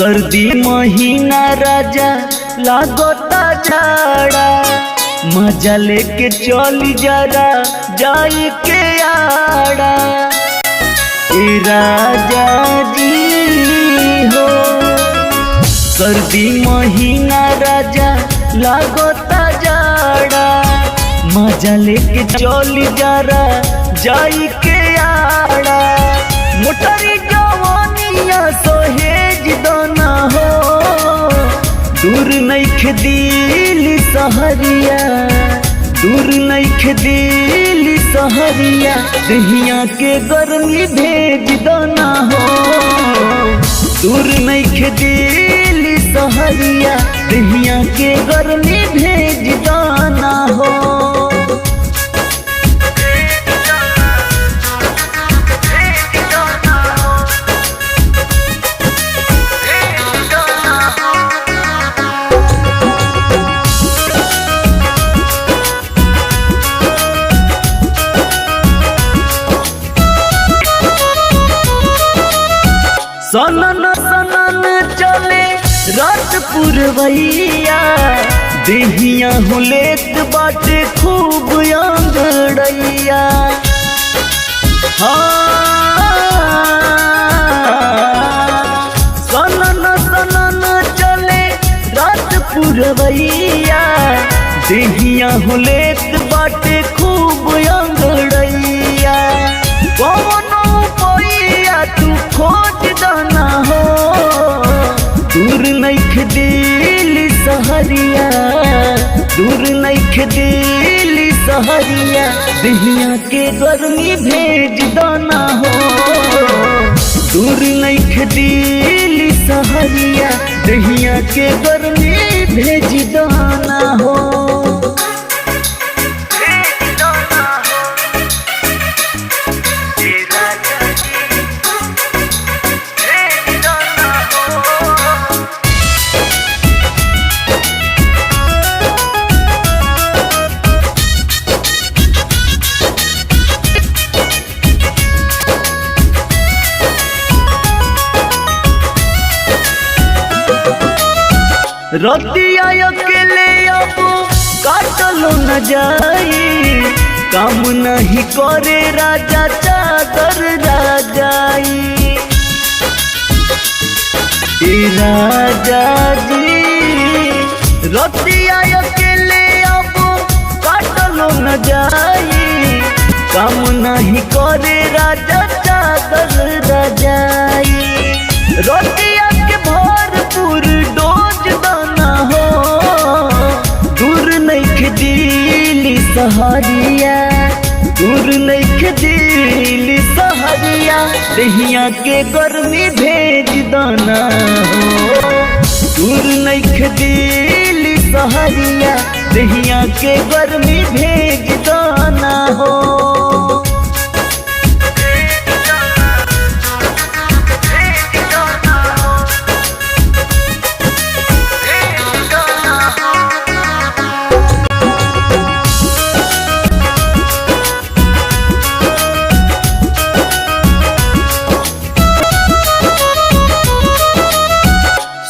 सर्दी महीना राजा लागता झाड़ा, मजा लेके चली जरा जाई के आड़ा। ए राजा जी हो सर्दी महीना राजा लागता झाड़ा, मजा लेके चली जरा जाई के आड़ा। मोटरी जवानिया सोहेज दोना हो, दूर नइखे दिल सहरिया, दूर नइखे दिल सहरिया। दहिया के गर्मी भेज दोना हो, दूर नइखे दिल सहरिया। दहिया के गर्मी भेज दोना हो। सनन सनन चले रात पुरवैया, देहिया हुलेत बाटे खूब अंगड़ैया। सनन सनन चले रात पुरवैया, देहिया हुलेत बाटे खूब अंगड़ैया। कौनो पैया तू खोज दाना हो, दूर नइखे दिल सहरिया, दूर नइखे दिल सहरिया। दहिया के गर्मी भेज दाना हो, दूर नइखे दिल सहरिया। दहिया के गर्मी भेज दाना हो। रतिया अकेले अब काटलो न जाई, काम नहीं करे राजा चादर राजाई। ए राजा जी रतिया अकेले अब काटलो न जाई, काम नहीं करे राजा चादर राजाई। रतिया के भरपूर डोज दाना हो, दूर नइखे दिल सहरिया, दूर नइखे दिल सहरिया। दहिया के गर्मी भेज दाना हो, दूर नइखे दिल सहरिया। दहिया के गर्मी भेज दाना हो।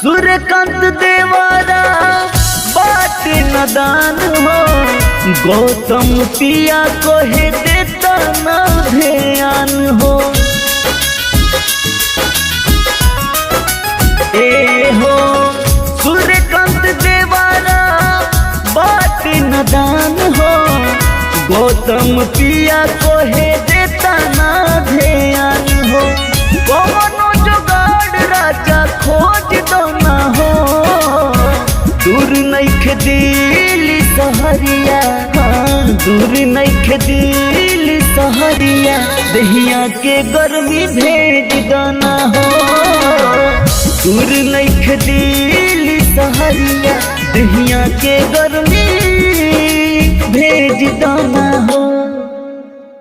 सूर्यकांत देवारा बात नदान हो, गौतम पिया कोहे देता न ध्यान हो। ए हो सूर्यकांत देवारा बात नदान हो, गौतम पिया कोहे देता न ध्यान हो। कौनो जुगाड़ राजा खोज दोना हो, दूर नइखे दिल सहरिया, दूर नइखे दिल सहरिया। दहिया के गर्मी भेज दाना हो, दूर नइखे दिल सहरिया। दहिया के गर्मी भेज दाना हो।